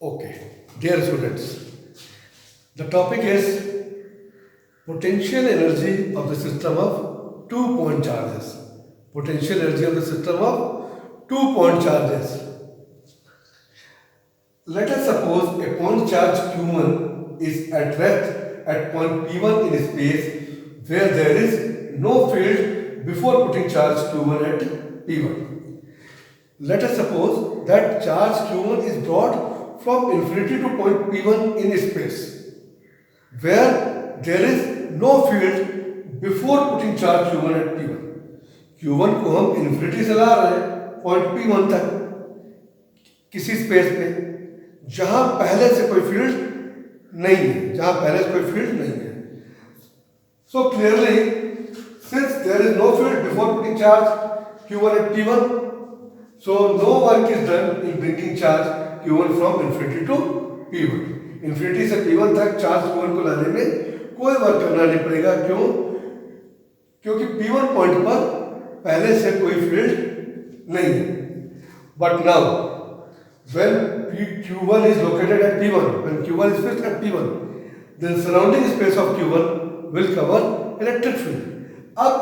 Okay, dear students, the topic is potential energy of the system of two-point charges. Potential energy of the system of two-point charges. Let us suppose a point charge Q1 is at rest at point P1 in space where there is no field before putting charge Q1 at P1. Let us suppose that charge Q1 is brought from infinity to point P1 in space, where there is no field before putting charge Q1 at P1. Q1 को हम infinity से ला रहे हैं point P1 तक किसी space पे जहां पहले से कोई फील्ड नहीं है, जहां पहले से कोई फील्ड नहीं है. So clearly, since there is no field before putting charge Q1 at P1, so no work is done in bringing charge Q1 from infinity to P1. Infinity से P1 तक चार्ज Q1 को लाने में कोई work करना नहीं पड़ेगा. क्यों? क्योंकि P1 पॉइंट पर पहले से कोई फील्ड नहीं है. But now when Q1 is located at P1, when Q1 is fixed at P1, then surrounding space of Q1 will cover electric field. अब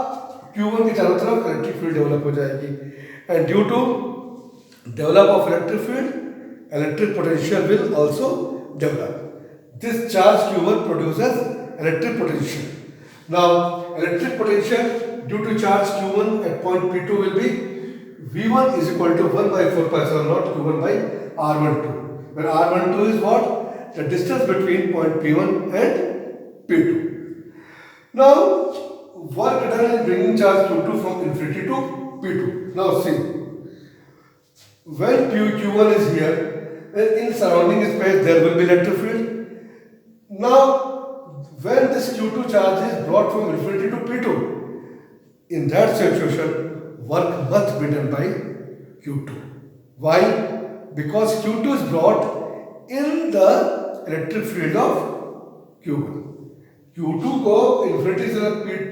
Q1 की चारों तरफ इलेक्ट्रिक फील्ड डेवलप हो जाएगी and due to develop of electric field, electric potential will also develop. This charge Q1 produces electric potential. Now electric potential due to charge Q1 at point P2 will be V1 is equal to 1 by 4 pi epsilon naught Q1 by R12, where R12 is what? The distance between point P1 and P2. Now, work done in bringing charge Q2 from infinity to P2. Now see, when Q1 is here, in surrounding space there will be electric field. Now, when this Q2 charge is brought from infinity to P2, in that situation, work must be done by Q2. Why? Because Q2 is brought in the electric field of Q1. Q2 को infinity से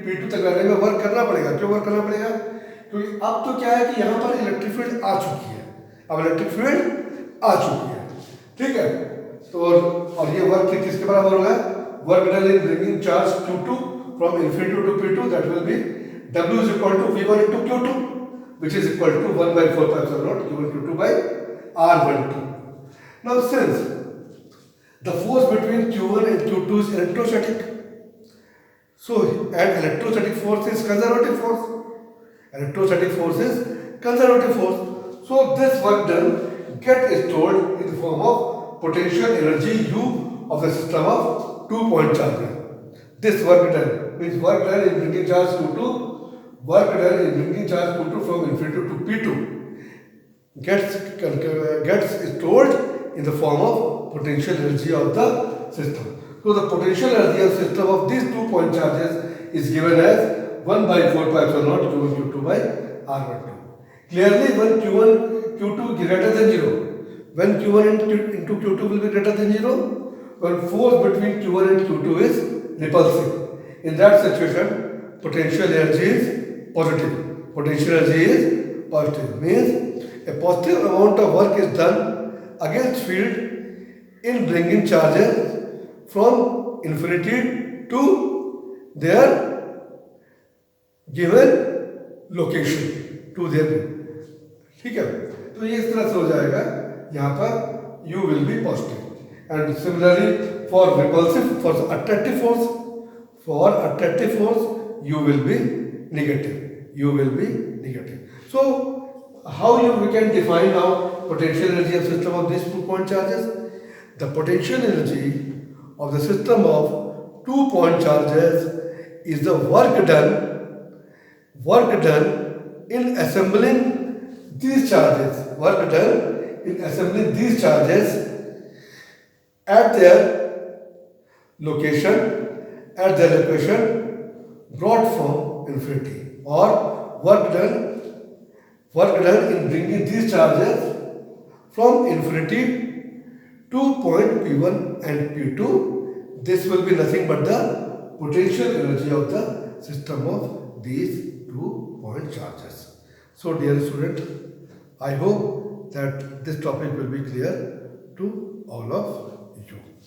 P2 तक लाने में work करना पड़ेगा. क्यों work करना पड़ेगा? क्योंकि अब तो क्या है कि यहाँ पर इलेक्ट्रिक फील्ड आ चुकी है. अब इलेक्ट्रिक फील्ड आ चुकी है. ठीक है. तो और ये वर्क किसके बराबर होगा? Work done in bringing charge Q2 from infinity to P2, that will be W is equal to V1 into Q2, which is equal to 1 by 4 pi epsilon naught Q1 Q2 by R12. Now since the force between Q1 and Q2 is electrostatic, so and electrostatic force is conservative force. Electrostatic force is conservative force. So this work done gets stored in the form of potential energy U of the system of two-point charges. This work done means work done in bringing charge Q2, work done in bringing charge Q2 from infinity to P2 gets stored in the form of potential energy of the system. So the potential energy of system of these 2-point charges is given as 1 by 4 pi epsilon naught Q1 Q2 by R12. Clearly, when Q2 greater than 0, when Q1 into Q2 will be greater than 0, when force between Q1 and Q2 is repulsive. In that situation, potential energy is positive. Potential energy is positive. Means a positive amount of work is done against field in bringing charges from infinity to their given location, to their. ठीक है. तो ये इस तरह से हो जाएगा. यहाँ पर U will be positive. And similarly for repulsive, for attractive force, U will be negative. U will be negative. So how we can define now potential energy of system of these 2-point charges? The potential energy of the system of 2-point charges is the work done in assembling these charges. Work done in assembling these charges at their location brought from infinity, or work done in bringing these charges from infinity to point P1 and P2. This will be nothing but the potential energy of the system of these 2-point charges. So dear student, I hope that this topic will be clear to all of you.